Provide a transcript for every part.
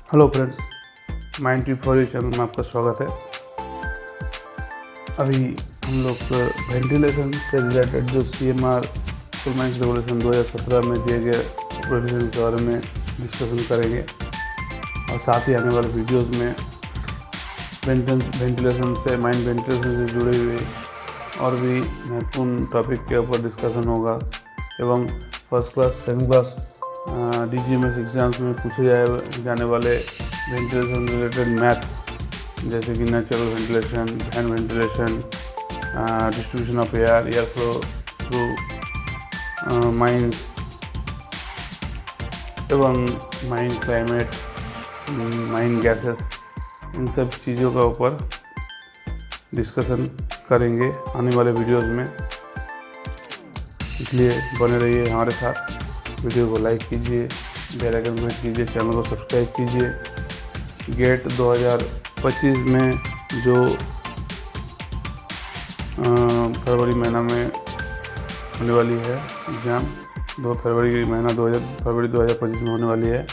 Hello friends, mind tree for you channel में आपका स्वागत है। अभी हम लोग वेंटिलेशन से रिलेटेड जो CMR फुल माइंस रेगुलेशन 2017 में दिए गए रेगुलेशन के बारे में डिस्कशन करेंगे और साथ ही आने वाले वीडियोस में वेंटिलेशन से माइंड वेंटिलेशन से जुड़े हुए और भी महत्वपूर्ण टॉपिक के ऊपर डिस्कशन होगा एवं first class second class DGMS exams में पूछे जाने वाले वेंटिलेशन रिलेटेड मैथ्स जैसे कि natural ventilation, fan ventilation, distribution of air flow through mines एवं माइन क्लाइमेट, माइन गैसेस, इन सब चीज़ों का ऊपर डिस्कशन करेंगे आने वाले वीडियोस में। इसलिए बने रहिए हमारे साथ। वीडियो को लाइक कीजिए, बेल आइकन प्रेस कीजिए, चैनल को सब्सक्राइब कीजिए। गेट 2025 में जो फरवरी महीना में होने वाली है एग्ज़ाम, फरवरी 2025 में होने वाली है,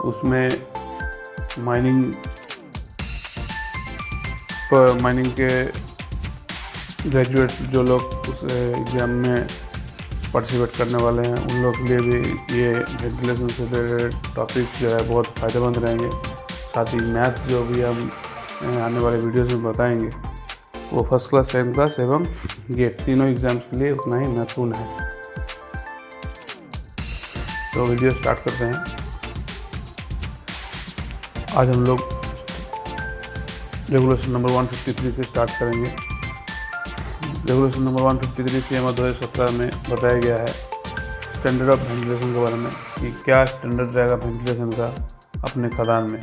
उसमें माइनिंग के ग्रेजुएट जो लोग उस एग्ज़ाम में पार्टिसिपेट करने वाले हैं उन लोग के लिए भी ये वेंटिलेशन से रिलेटेड टॉपिक्स जो है बहुत फ़ायदेमंद रहेंगे। साथ ही मैथ्स जो भी हम आने वाले वीडियोस में बताएंगे वो फर्स्ट क्लास, सेकंड क्लास एवं गेट तीनों एग्ज़ाम्स के लिए उतना ही महत्वपूर्ण है। तो वीडियो स्टार्ट करते हैं। आज हम लोग रेगुलेशन नंबर 153 से स्टार्ट करेंगे। रेगुलेशन नंबर 153 CMR 2017 में बताया गया है स्टैंडर्ड ऑफ वेंटिलेशन के बारे में कि क्या स्टैंडर्ड रहेगा वेंटिलेशन का अपने खदान में।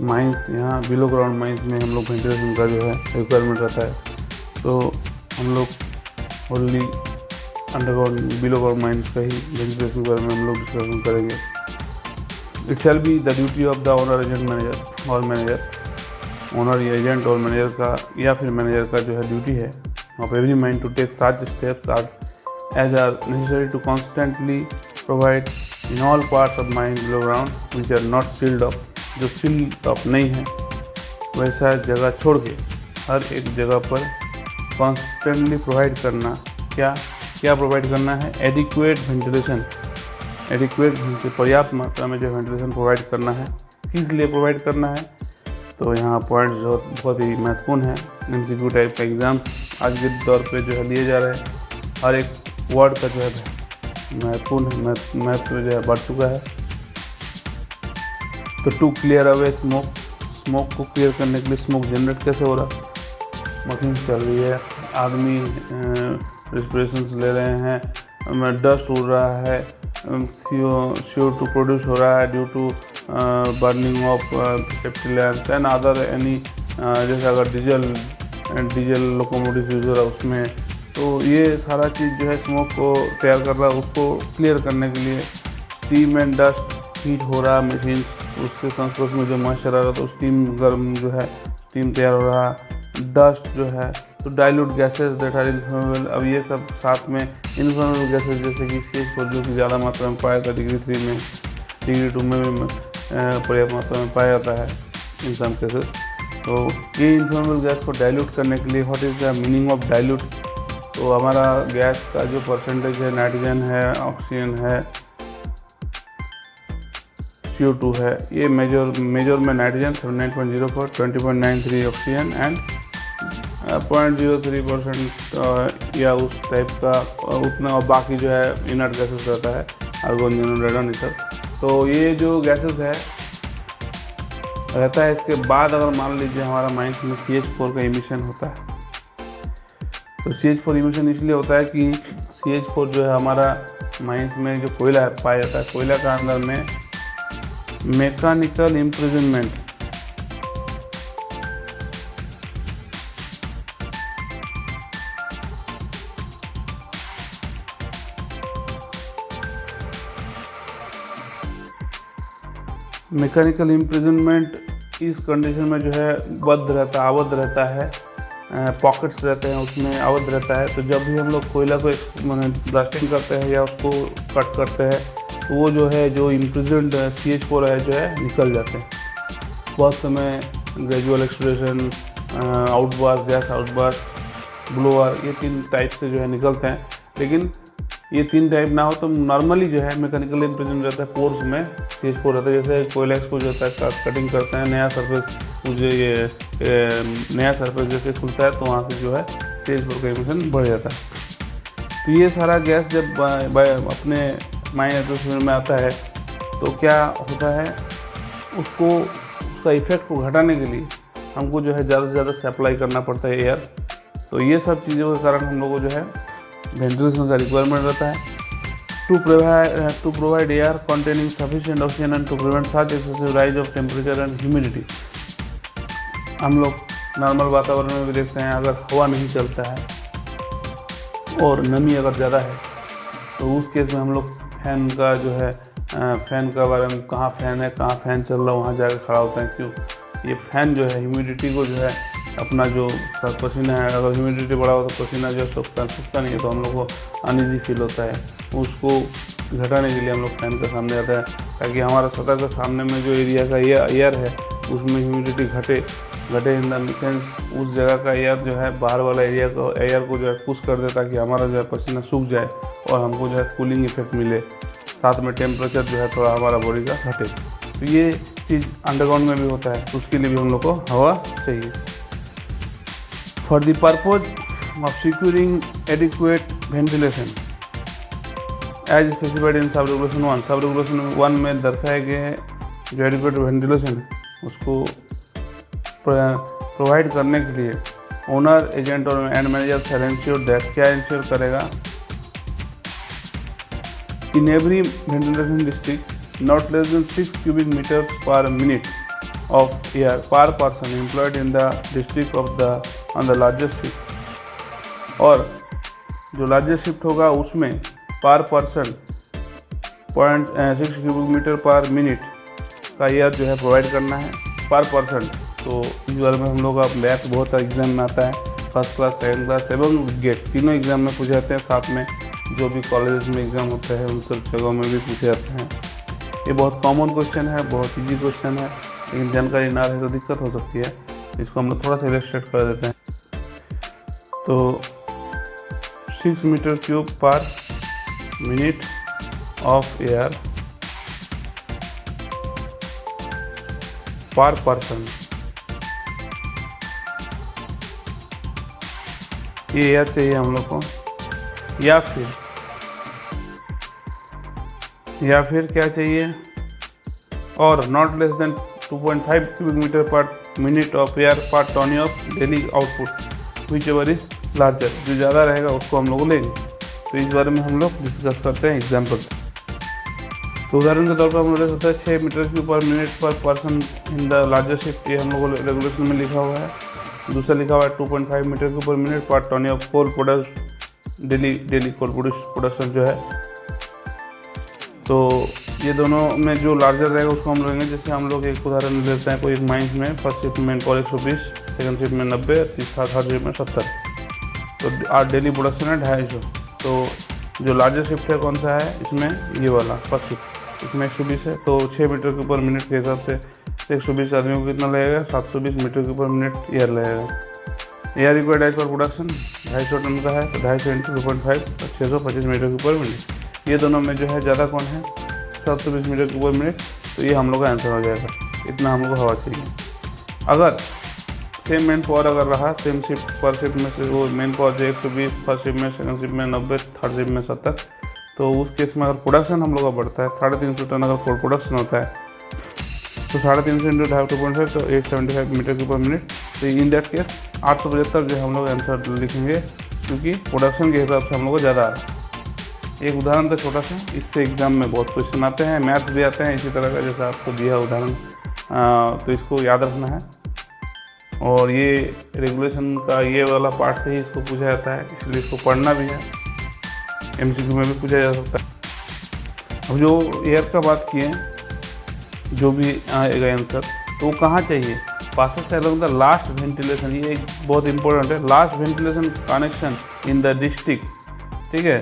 माइंस, यहाँ बिलो ग्राउंड माइंस में हम लोग वेंटिलेशन का जो है रिक्वायरमेंट रहता है, तो हम लोग only underground below ground mines का ही वेंटिलेशन के बारे में हम लोग डिस्कशन करेंगे। It shall be the duty of the owner, agent, manager और मैनेजर, ओनर या एजेंट और मैनेजर का या फिर मैनेजर का जो है ड्यूटी है of every mine to take such steps as are necessary to constantly provide in all parts of mine below ground which are not sealed up. जो सील्ड अप नहीं है वैसा जगह छोड़ के हर एक जगह पर कॉन्स्टेंटली प्रोवाइड करना। क्या प्रोवाइड करना है? एडिक्वेट वेंटिलेशन, पर्याप्त मात्रा में जो वेंटिलेशन प्रोवाइड करना है। किस लिए प्रोवाइड करना है? तो यहाँ पॉइंट्स जो बहुत ही महत्वपूर्ण है। MCQ टाइप का एग्ज़ाम्स आज के दौर पे जो है लिए जा रहे हैं। हर एक वर्ड का जो है महत्वपूर्ण है, महत्व जो है बढ़ चुका है। तो टू क्लियर अवे स्मोक को क्लियर करने के लिए स्मोक जनरेट कैसे हो रहा? मशीन चल रही है, आदमी रेस्पिरेशंस ले रहे हैं, डस्ट उड़ रहा है, CO2 प्रोड्यूस हो रहा है due to burning of safety lamps and other any, जैसे अगर डीजल लोकोमोटिव यूज़ हो रहा है उसमें, तो ये सारा चीज़ जो है स्मोक को तैयार कर रहा है। उसको क्लियर करने के लिए स्टीम एंड डस्ट हीट हो रहा है मशीन, उससे संस्पर्श में जो मॉइस्चर आ रहा है तो स्टीम गर्म जो है स्टीम तैयार हो रहा है। डस्ट जो है तो dilute gases that are inflammable. अब ये सब साथ में इनफ्लेमेबल गैसेस जैसे कि CH4 जो कि ज़्यादा मात्रा में पाया जाता है डिग्री 3 में, डिग्री 2 में भी पर्याप्त मात्रा में पाया जाता है इन सम केसेस। तो ये इनफ्लेमेबल गैस को डाइल्यूट करने के लिए what is the meaning of dilute? तो हमारा गैस का जो परसेंटेज है, नाइट्रोजन है, ऑक्सीजन है, CO2 है, ये मेजर में नाइट्रोजन 79.04, 20.93 ऑक्सीजन एंड 0.03% या उस टाइप का उतना, और बाकी जो है इनर्ट गैसेस रहता है, आर्गोन, न्यूट्रॉन, रेडॉन, ये सब। तो ये जो गैसेस है रहता है, इसके बाद अगर मान लीजिए हमारा माइंस में CH4 का इमिशन होता है, तो CH4 इमिशन इसलिए होता है कि CH4 जो है हमारा माइंस में जो कोयला है पाया जाता है, कोयला का अंदर में मैकेनिकल इम्प्रिजनमेंट, इस कंडीशन में जो है आबद्ध रहता है, पॉकेट्स रहते हैं उसमें आबद्ध रहता है। तो जब भी हम लोग कोयला को ब्लास्टिंग करते हैं या उसको कट करते हैं तो वो जो है जो इम्प्रिजन्ड CH4 है जो है निकल जाते हैं। बहुत समय ग्रेजुअल एक्सप्रेशन, आउटबास्ट, गैस आउटबास्ट, ब्लोअर, ये 3 टाइप से जो है निकलते हैं। लेकिन ये 3 टाइप ना हो तो नॉर्मली जो है मैकेनिकल इम्प्रिजन रहता है, पोर्स में CH4 रहता है। जैसे कोयला एक्सपोज होता है, कटिंग करते हैं, नया सरफेस मुझे ये नया सरफेस जैसे खुलता है तो वहाँ से जो है CH4 का इमिशन बढ़ जाता है। तो ये सारा गैस जब अपने माइंड एटमॉस्फेयर में आता है तो क्या होता है, उसका इफेक्ट को घटाने के लिए हमको जो है ज़्यादा से ज़्यादा सप्लाई करना पड़ता है एयर। तो ये सब चीज़ों के कारण हम लोग को जो है वेंटिलेशन का रिक्वायरमेंट रहता है to provide air containing sufficient oxygen and to prevent such excessive rise of temperature and humidity. हम लोग नॉर्मल वातावरण में भी देखते हैं, अगर हवा नहीं चलता है और नमी अगर ज़्यादा है तो उस केस में हम लोग फैन का जो है फ़ैन का बारे में, कहाँ फ़ैन है, कहाँ फ़ैन चल रहा है, वहाँ जाकर खड़ा होते हैं। क्यों? ये फ़ैन जो है ह्यूमिडिटी को जो है अपना जो पसीना है, अगर ह्यूमिडिटी बढ़ा हो तो पसीना जो है सूखता नहीं है, तो हम लोग को अनईजी फील होता है। उसको घटाने के लिए हम लोग फ़ैन के सामने आते हैं ताकि हमारा सतह के सामने में जो एरिया का एयर है उसमें ह्यूमिडिटी घटे इन द सेंस उस जगह का एयर जो है बाहर वाला एयर को जो है पुश कर दे ताकि हमारा जो है पसीना सूख जाए और हमको जो है कूलिंग इफेक्ट मिले, साथ में टेम्परेचर जो है थोड़ा हमारा बॉडी का घटे। तो ये चीज़ अंडरग्राउंड में भी होता है, तो उसके लिए भी हम लोग को हवा चाहिए। For the purpose of securing adequate ventilation as specified in sub regulation 1, सब रेगुलेशन 1 में दर्शाए गए हैं जो एडिक्वेट वेंटिलेशन उसको प्रोवाइड करने के लिए ओनर, एजेंट और and manager shall ensure that, क्या इंश्योर करेगा, in every ventilation district not less than 6 cubic meters per minute of air per person employed in the district of the on the largest shift, और जो largest shift होगा उसमें पर person 0.6 cubic meter per minute का air जो है provide करना है पर पर्सन। तो इस बारे में हम लोग का मैथ बहुत एग्जाम में आता है, फर्स्ट क्लास, सेकंड क्लास एवं गेट, तीनों एग्जाम में पूछे जाते हैं। साथ में जो भी कॉलेज में एग्ज़ाम होते हैं उन सब जगहों में भी पूछे जाते हैं। ये बहुत कॉमन क्वेश्चन है, बहुत इजी क्वेश्चन है, लेकिन जानकारी ना रहे तो दिक्कत हो सकती है। इसको हम लोग थोड़ा सा इलस्ट्रेट कर देते हैं। तो 6 metre cube per minute of air per person, ये एयर चाहिए हम लोग को, या फिर क्या चाहिए, और not less than 2.5 cubic meter per minute of air per ton of daily output whichever is larger, जो ज़्यादा रहेगा उसको हम लोग लेंगे। तो इस बारे में हम लोग डिस्कस करते हैं एग्जाम्पल से। तो उदाहरण के तौर पर हम लोग देख सकते हैं 6 मीटर क्यूब पर मिनट पर person in the larger shift, ये हम लोग रेगुलेशन में लिखा हुआ है। दूसरा लिखा हुआ है 2.5 meter cube per minute per ton of coal product daily coal production जो है। तो ये दोनों में जो लार्जर रहेगा उसको हम लेंगे। जैसे हम लोग एक उदाहरण लेते हैं, कोई एक माइंस में फर्स्ट शिफ्ट में कोल 120, सेकंड शिफ्ट में 90, थर्ड शिफ्ट में 70, तो आज डेली प्रोडक्शन है 250। तो जो लार्जर शिफ्ट है कौन सा है इसमें, ये वाला फर्स्ट शिफ्ट, इसमें 120 है। तो 6 मीटर के ऊपर मिनट के हिसाब से 120 आदमियों को कितना लगेगा, 720 मीटर के ऊपर मिनट एयर लगेगा। Air required as per production 250 ton का है, तो 250 इंटू 2.5 तो 625 मीटर के ऊपर मिनट। ये दोनों में जो है ज़्यादा कौन है, 720 मीटर के ऊपर मिनट। तो ये हम लोग का आंसर हो जाएगा, इतना हम लोग को हवा चाहिए। अगर सेम मैन पावर अगर रहा, सेम शिफ्ट पर शिफ्ट में से वो मैन पावर जो 120, फर्स्ट शिफ्ट में, सेकंड शिफ्ट में 90, थर्ड शिफ्ट में 70, तो उस केस में अगर प्रोडक्शन हम लोग का बढ़ता है 350 टन अगर प्रोडक्शन होता है तो 350 इंटू 2.5 तो 875 मीटर के ऊपर मिनट। तो इन दैट केस 875 जो हम लोग आंसर लिखेंगे, क्योंकि प्रोडक्शन के हिसाब से हम लोग को ज़्यादा आ रहा है। एक उदाहरण था छोटा सा, इससे एग्जाम में बहुत क्वेश्चन आते हैं, मैथ्स भी आते हैं इसी तरह का जैसा आपको दिया उदाहरण, तो इसको याद रखना है। और ये रेगुलेशन का ये वाला पार्ट से ही इसको पूछा जाता है, इसलिए इसको पढ़ना भी है, MCQ में भी पूछा जा सकता है। अब जो एयर का बात किए, जो भी आएगा आंसर, तो वो कहाँ चाहिए, passes along the last ventilation, ये एक बहुत इंपॉर्टेंट है, last ventilation connection in the district, ठीक है।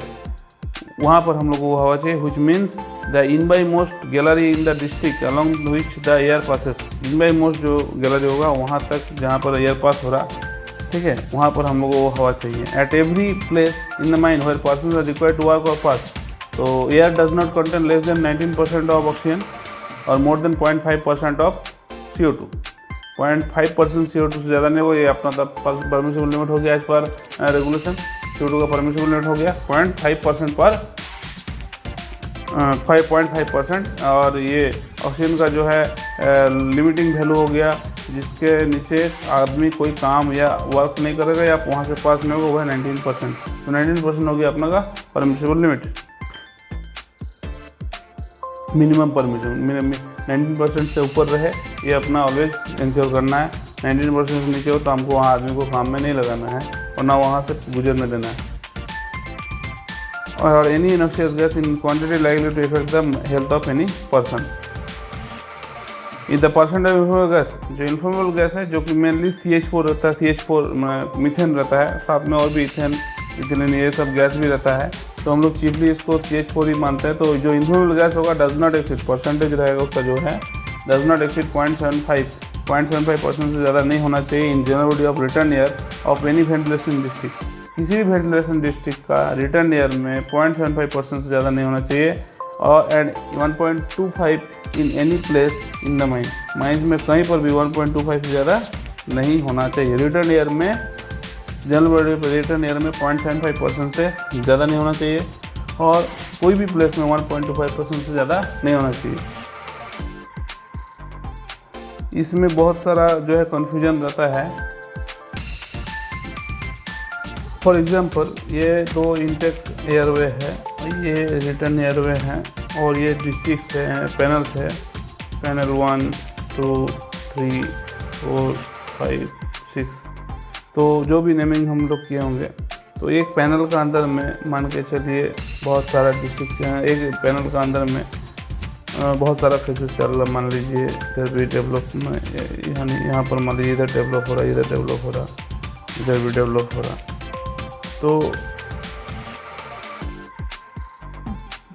वहाँ पर हम लोग को हवा चाहिए, which means the in by most gallery in the district along which the air passes. In by most जो गैलरी होगा वहाँ तक जहाँ पर एयर पास हो रहा, ठीक है, वहाँ पर हम लोग को हवा चाहिए। At every place in the mine where persons are required to work or pass, तो air does not contain less than 19% of oxygen or more then 0.5% of CO2। 0.5% CO2 से ज़्यादा नहीं होगा, ये अपना परमिसिबल लिमिट हो गया एज पर रेगुलेशन। CO2 का परमिसिबल लिमिट हो गया 0.5% पर 5.5%, और ये ऑक्सीजन का जो है लिमिटिंग वैल्यू हो गया, जिसके नीचे आदमी कोई काम या वर्क नहीं करेगा या वहाँ से पास नहीं होगा, वह है 19%। तो 19% हो गया अपना का परमिसिबल लिमिट, मिनिमम परमिशन। 19% से ऊपर रहे ये अपना ऑलवेज इंश्योर करना है। 19% से नीचे हो तो हमको वहाँ आदमी को काम में नहीं लगाना है और ना वहाँ से गुजरने देना है। और any noxious gas in quantity likely to affect the health of any person. In the percent of inflammable gas, जो इन्फ्लेमेबल गैस है जो कि मेनली CH4 रहता है, CH4 मीथेन रहता है, साथ में और भी इथेन, इथिलीन, ये सब गैस भी रहता है, तो हम लोग चीफली इसको CH4 ही मानते हैं। तो जो इन्फ्लेमेबल गैस होगा डज नॉट एक्सीड, परसेंटेज रहेगा उसका जो है डज नॉट एक्सीड 0.75% से ज़्यादा नहीं होना चाहिए in general body of return air of any ventilation district. किसी भी वेंटिलेशन डिस्ट्रिक्ट का रिटर्न एयर में 0.75% से ज़्यादा नहीं होना चाहिए, और and 1.25 in any place in the mine, mines में कहीं पर भी 1.25 से ज़्यादा नहीं होना चाहिए। रिटर्न एयर में जनरल बॉडी रिटर्न एयर में 0.75% से ज़्यादा नहीं होना चाहिए, और कोई भी प्लेस में 1.25% से ज़्यादा नहीं होना चाहिए। इसमें बहुत सारा जो है कन्फ्यूजन रहता है। फॉर एग्जांपल ये दो इंटेक एयरवे है, ये रिटर्न एयरवे हैं, और ये डिस्ट्रिक्ट्स हैं, पैनल्स है, पैनल 1 2 3 4 5 6, तो जो भी नेमिंग हम लोग किए होंगे, तो एक पैनल का अंदर में मान के चलिए बहुत सारा डिस्ट्रिक्ट हैं, एक पैनल का अंदर में बहुत सारा फेसेस चल रहा, मान लीजिए इधर भी डेवलप, यानी यहाँ पर मान लीजिए इधर डेवलप हो रहा है, इधर डेवलप हो रहा, इधर भी डेवलप हो रहा। तो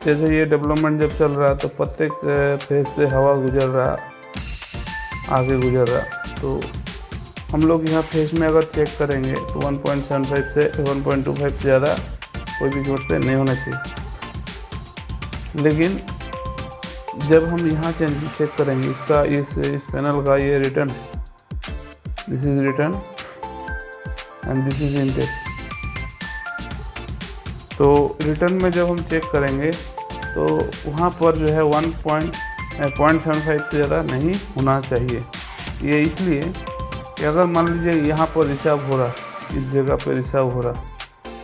जैसे ये डेवलपमेंट जब चल रहा है तो प्रत्येक फेज से हवा गुजर रहा, आगे गुजर रहा, तो हम लोग यहाँ फेज में अगर चेक करेंगे तो 1.75 से 1.25 से ज़्यादा कोई भी कीमत नहीं होना चाहिए। लेकिन जब हम यहाँ चेक करेंगे इसका, इस पैनल का ये रिटर्न है, this is return and this is intake. तो रिटर्न में जब हम चेक करेंगे तो वहाँ पर जो है 1.75 से ज़्यादा नहीं होना चाहिए। ये इसलिए कि अगर मान लीजिए यहाँ पर रिसाव हो रहा, इस जगह पर रिसाव हो रहा,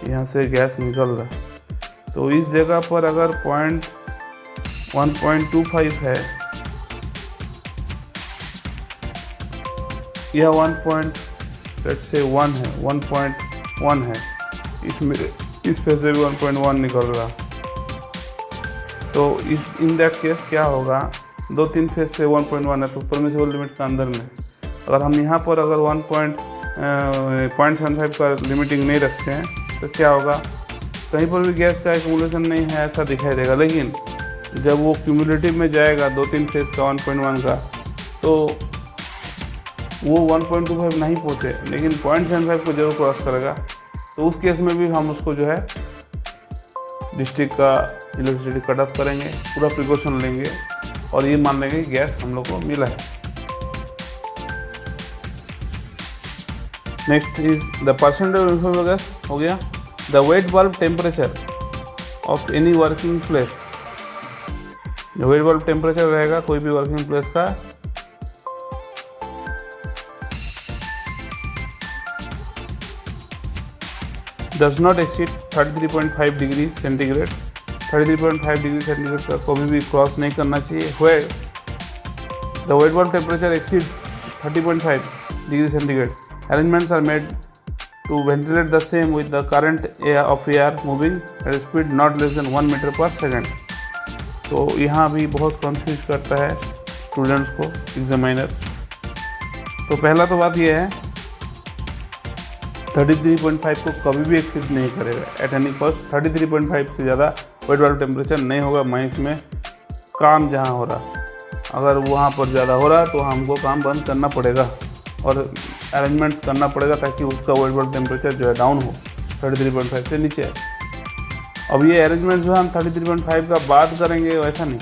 यहाँ से गैस निकल रहा, तो इस जगह पर अगर 1.25 है या 1.1 है, 1.1 है, इसमें इस फेज से भी 1.1 निकल रहा, तो इस इन दैट केस क्या होगा, 2-3 फेज से 1.1 है तो परमिसिबल लिमिट के अंदर में अगर हम यहाँ पर अगर 0.75 का लिमिटिंग नहीं रखते हैं तो क्या होगा, कहीं पर भी गैस का एक्यूमुलेशन नहीं है ऐसा दिखाई देगा। लेकिन जब वो क्यूमुलेटिव में जाएगा 2-3 फेज का 1.1 का, तो वो 1.25 नहीं पहुँचे लेकिन 0.75 को जरूर क्रॉस करेगा, तो उस केस में भी हम उसको जो है डिस्ट्रिक्ट का इलेक्ट्रिसिटी कट ऑफ करेंगे, पूरा प्रिकॉशन लेंगे और ये मान लेंगे कि गैस हम लोग को मिला है। Next is the percentage of inflammable gas हो गया। The wet bulb temperature of any working place, जो वेट बल्ब टेम्परेचर रहेगा कोई भी वर्किंग प्लेस का, does not exceed 33.5 degree centigrade. 33.5 degree centigrade का कभी भी क्रॉस नहीं करना चाहिए। where the weight bulb temperature exceeds 30.5 degree centigrade, arrangements are made to ventilate the same with the current of air moving at a speed not less than 1 meter पर second. तो यहाँ भी बहुत कंफ्यूज करता है स्टूडेंट्स को examiner. तो पहला तो बात यह है 33.5 को कभी भी एक्सीड नहीं करेगा एट एनी कॉस्ट। 33.5 से ज़्यादा वेट वाल्व टेम्परेचर नहीं होगा माइंस में काम जहाँ हो रहा। अगर वहाँ पर ज़्यादा हो रहा तो हमको काम बंद करना पड़ेगा और अरेंजमेंट्स करना पड़ेगा ताकि उसका वेट वाल्व टेम्परेचर जो है डाउन हो 33.5 से नीचे। अब ये अरेंजमेंट जो है हम 33.5 का बात करेंगे वैसा नहीं,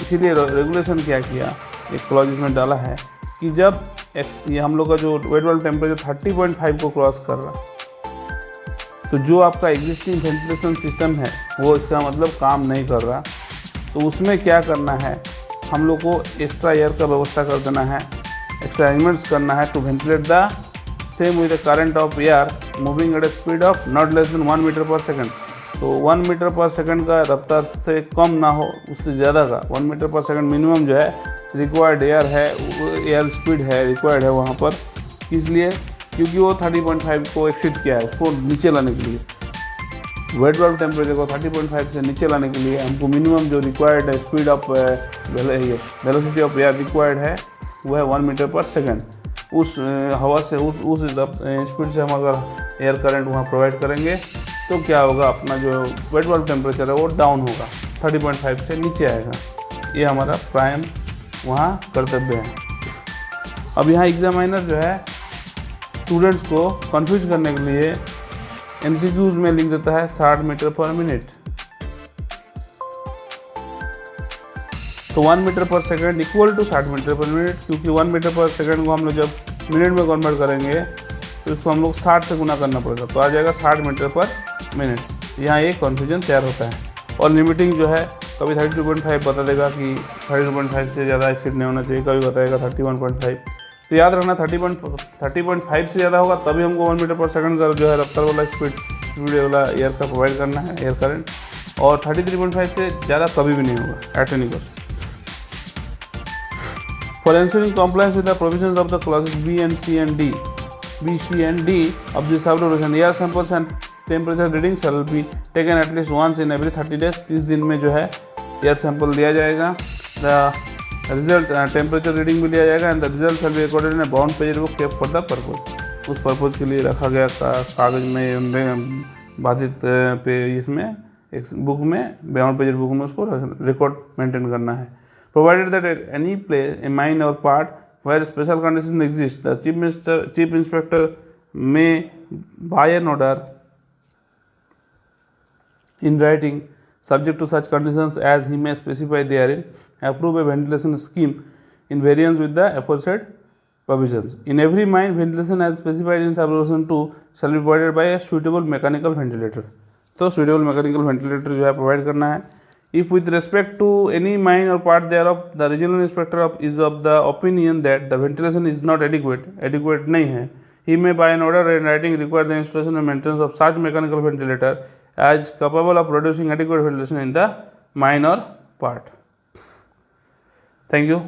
इसीलिए रेगुलेशन क्या किया, एक क्लॉज इसमें डाला है कि जब ये हम लोग का जो वेट वाल्व टेम्परेचर 30.5 को क्रॉस कर रहा तो जो आपका एग्जिस्टिंग वेंटिलेशन सिस्टम है वो इसका मतलब काम नहीं कर रहा, तो उसमें क्या करना है, हम लोग को एक्स्ट्रा एयर का व्यवस्था कर देना है, एक्स्ट्रा अरेंजमेंट्स करना है to ventilate the same with the current of air moving at a speed of not less than 1 meter per second. तो 1 मीटर पर सेकंड का रफ्तार से कम ना हो, उससे ज़्यादा का 1 मीटर पर सेकंड मिनिमम जो है रिक्वायर्ड एयर है, एयर स्पीड है रिक्वायर्ड है वहाँ पर। इसलिए क्योंकि वो 30.5 को एक्सीड किया है, उसको नीचे लाने के लिए वेट वाल्व टेम्परेचर को 30.5 से नीचे लाने के लिए हमको मिनिमम जो रिक्वायर्ड है speed of velocity of air required है वो है 1 मीटर पर सेकंड। उस हवा से उस स्पीड से हम अगर एयर करंट वहाँ प्रोवाइड करेंगे तो क्या होगा, अपना जो वेट वाल्व टेम्परेचर है वो डाउन होगा, 30.5 से नीचे आएगा। ये हमारा प्राइम वहाँ कर्तव्य है। अब यहाँ एग्जामिनर जो है स्टूडेंट्स को कंफ्यूज करने के लिए MCQs में लिख देता है 60 मीटर पर मिनट। तो 1 meter per second equal to 60 meter per minute, क्योंकि 1 मीटर पर सेकंड को हम लोग जब मिनट में कन्वर्ट करेंगे तो इसको हम लोग 60 से गुना करना पड़ेगा, तो आ जाएगा 60 मीटर पर मिनट। यहाँ एक कन्फ्यूजन तैयार होता है। और लिमिटिंग जो है कभी 32.5 बता देगा कि 32.5 से ज़्यादा एक्सीड नहीं होना चाहिए, कभी बताएगा 31.5। तो याद रखना 30.5 से ज़्यादा होगा तभी हमको 1 मीटर पर सेकंड का जो है रफ्तार वाला स्पीड वाला एयर का प्रोवाइड करना है, एयर करंट। और 33.5 से ज़्यादा कभी भी नहीं होगा at any cost. For ensuring compliance with the provisions of the clauses B, C and D of this regulation, air samples and temperature readings shall be taken at least once in every 30 days। 30 दिन में जो है air sample लिया जाएगा, the result temperature reading भी लिया जाएगा and the result shall be recorded in bound page book kept for the purpose. उस पर्पज़ के लिए रखा गया कागज़ में बाधित पे इसमें एक बुक में बाउंड पेज बुक में उसको रिकॉर्ड मेंटेन करना है। Provided that at any place, a mine or part where special conditions exist, the chief inspector may, by an order in writing, subject to such conditions as he may specify therein, approve a ventilation scheme in variance with the aforesaid provisions. In every mine, ventilation as specified in subsection 2 shall be provided by a suitable mechanical ventilator. तो suitable mechanical ventilator जो है provide करना है। If with respect to any mine or part thereof, the regional inspector is of the opinion that the ventilation is not adequate नहीं है, he may by an order in writing require the installation and maintenance of such mechanical ventilator as capable of producing adequate ventilation in the mine or part. Thank you.